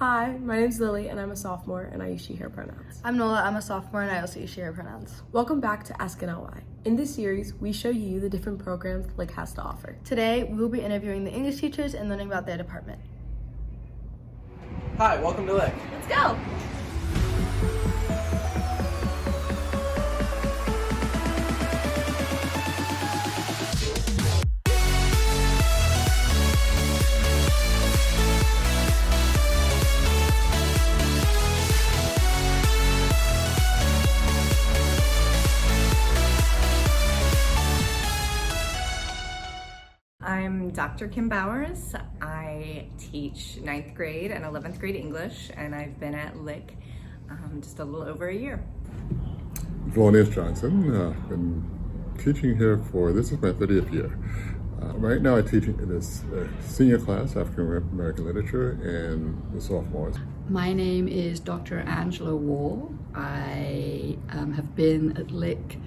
Hi, my name's Lily and I'm a sophomore and I use she, her pronouns. I'm Nola, I'm a sophomore and I also use she, her pronouns. Welcome back to Ask an LWAI. In this series, we show you the different programs Lick has to offer. Today, we will be interviewing the English teachers and learning about their department. Hi, welcome to Lick. Let's go! I'm Dr. Kim Bowers. I teach 9th grade and 11th grade English, and I've been at Lick just a little over a year. Valonius Johnson. I've been teaching here this is my 30th year. Right now I teach in this senior class, African American Literature, and the sophomores. My name is Dr. Angela Wall. I have been at Lick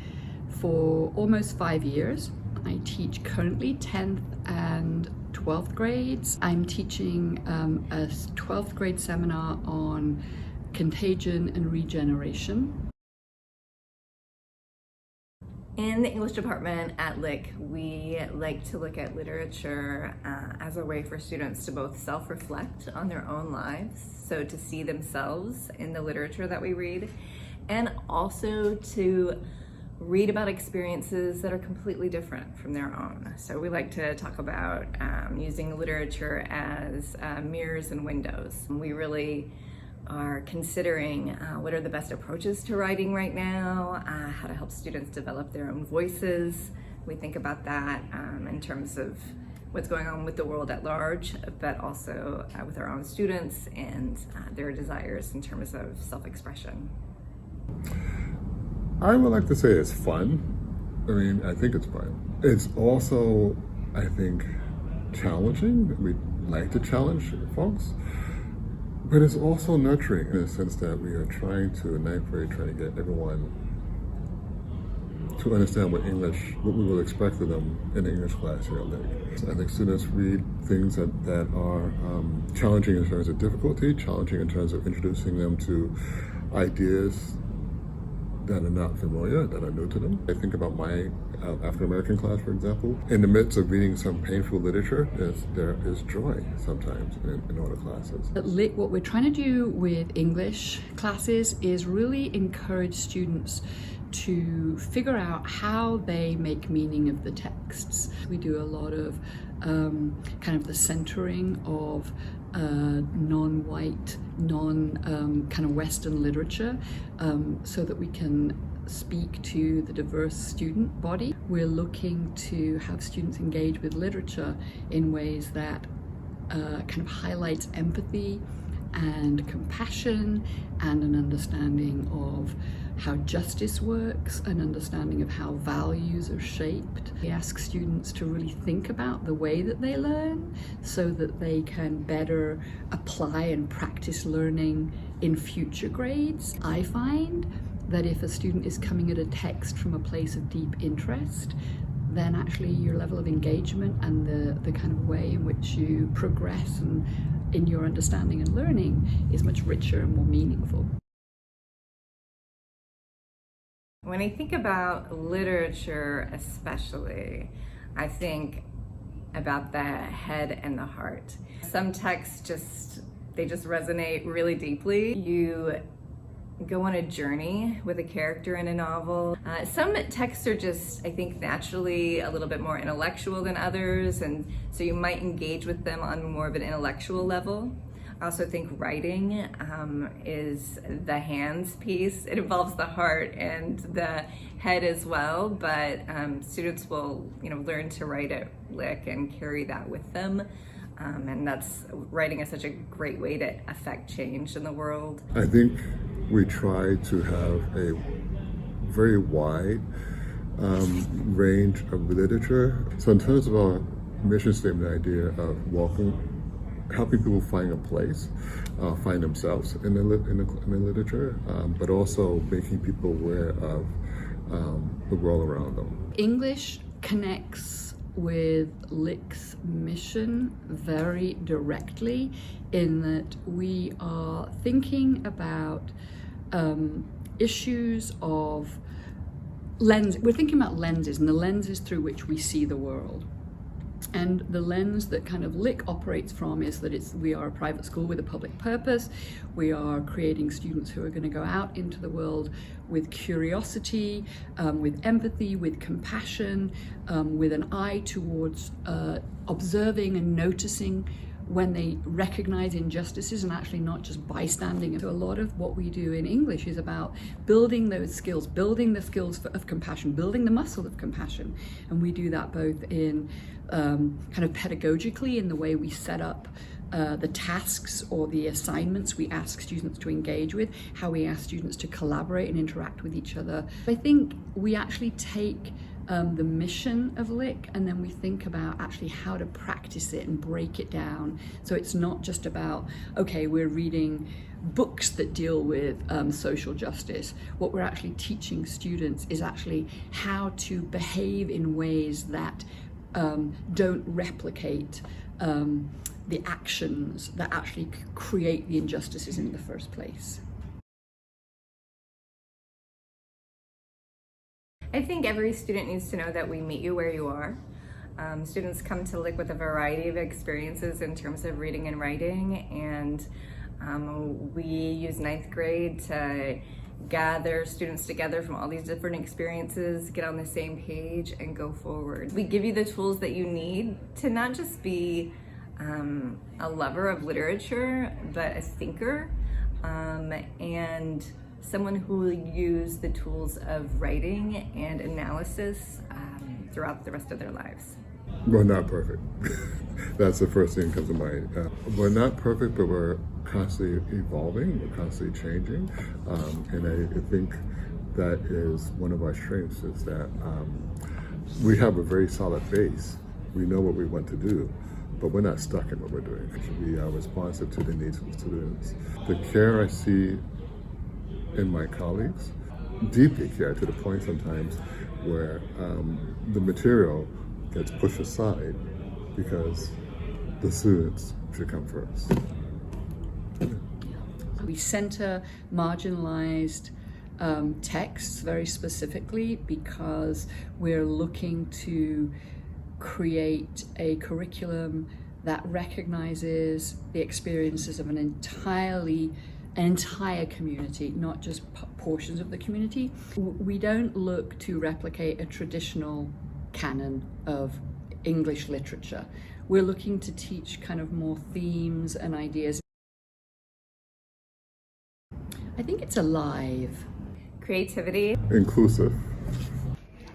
for almost 5 years. I teach currently 10th and 12th grades. I'm teaching a 12th grade seminar on contagion and regeneration. In the English department at Lick, we like to look at literature as a way for students to both self-reflect on their own lives, so to see themselves in the literature that we read, and also to read about experiences that are completely different from their own. So we like to talk about using literature as mirrors and windows. We really are considering what are the best approaches to writing right now, how to help students develop their own voices. We think about that in terms of what's going on with the world at large, but also with our own students and their desires in terms of self-expression. I would like to say it's fun. I think it's fun. It's also, I think, challenging. We like to challenge folks, but it's also nurturing in the sense that we are trying to, in 9th grade, trying to get everyone to understand what we will expect of them in the English class here at Lick. I think students read things that are challenging in terms of difficulty, challenging in terms of introducing them to ideas that are not familiar, that are new to them. I think about my African American class, for example. In the midst of reading some painful literature, there is joy sometimes in all the classes. At Lick, what we're trying to do with English classes is really encourage students to figure out how they make meaning of the texts. We do a lot of kind of the centering of non-white, kind of Western literature, so that we can speak to the diverse student body. We're looking to have students engage with literature in ways that kind of highlights empathy and compassion and an understanding of how justice works, an understanding of how values are shaped. We ask students to really think about the way that they learn so that they can better apply and practice learning in future grades. I find that if a student is coming at a text from a place of deep interest, then actually your level of engagement and the kind of way in which you progress and in your understanding and learning is much richer and more meaningful. When I think about literature especially, I think about the head and the heart. Some texts just resonate really deeply. You go on a journey with a character in a novel. Some texts are just, I think, naturally a little bit more intellectual than others, and so you might engage with them on more of an intellectual level. I also think writing is the hands piece. It involves the heart and the head as well, but students will learn to write at Lick and carry that with them. And writing is such a great way to affect change in the world. I think we try to have a very wide range of literature. So in terms of our mission statement idea of helping people find a place, find themselves in the literature, but also making people aware of the world around them. English connects with Lick's mission very directly, in that we are thinking about issues of lens. We're thinking about lenses and the lenses through which we see the world. And the lens that kind of Lick operates from is that we are a private school with a public purpose. We are creating students who are going to go out into the world with curiosity, with empathy, with compassion, with an eye towards observing and noticing when they recognize injustices and actually not just bystanding. So a lot of what we do in English is about building those skills, building the skills of compassion, building the muscle of compassion. And we do that both in kind of pedagogically, in the way we set up the tasks or the assignments we ask students to engage with, how we ask students to collaborate and interact with each other. I think we actually take the mission of Lick, and then we think about actually how to practice it and break it down. So it's not just about, okay, we're reading books that deal with social justice. What we're actually teaching students is actually how to behave in ways that don't replicate the actions that actually create the injustices in the first place. I think every student needs to know that we meet you where you are. Students come to Lick with a variety of experiences in terms of reading and writing, and we use 9th grade to gather students together from all these different experiences, get on the same page, and go forward. We give you the tools that you need to not just be a lover of literature, but a thinker, and someone who will use the tools of writing and analysis throughout the rest of their lives. We're not perfect. That's the first thing that comes to mind. We're not perfect, but we're constantly evolving, we're constantly changing. And I think that is one of our strengths, is that we have a very solid base. We know what we want to do, but we're not stuck in what we're doing. We are responsive to the needs of the students. The care I see in my colleagues, deeply care, to the point sometimes where the material gets pushed aside because the students should come first. We center marginalized texts very specifically because we're looking to create a curriculum that recognizes the experiences of an entire community, not just portions of the community. We don't look to replicate a traditional canon of English literature. We're looking to teach kind of more themes and ideas. I think it's alive. Creativity. Inclusive.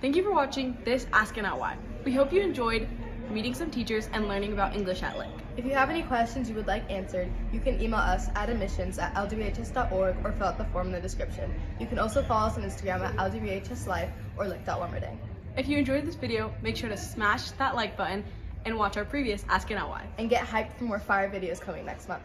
Thank you for watching this Ask an LWAI. We hope you enjoyed meeting some teachers and learning about English at Lick. If you have any questions you would like answered, you can email us at admissions@lwhs.org or fill out the form in the description. You can also follow us on Instagram at LWHSLife or Lick.Wilmerding. If you enjoyed this video, make sure to smash that like button and watch our previous Ask an LWAI. And get hyped for more fire videos coming next month.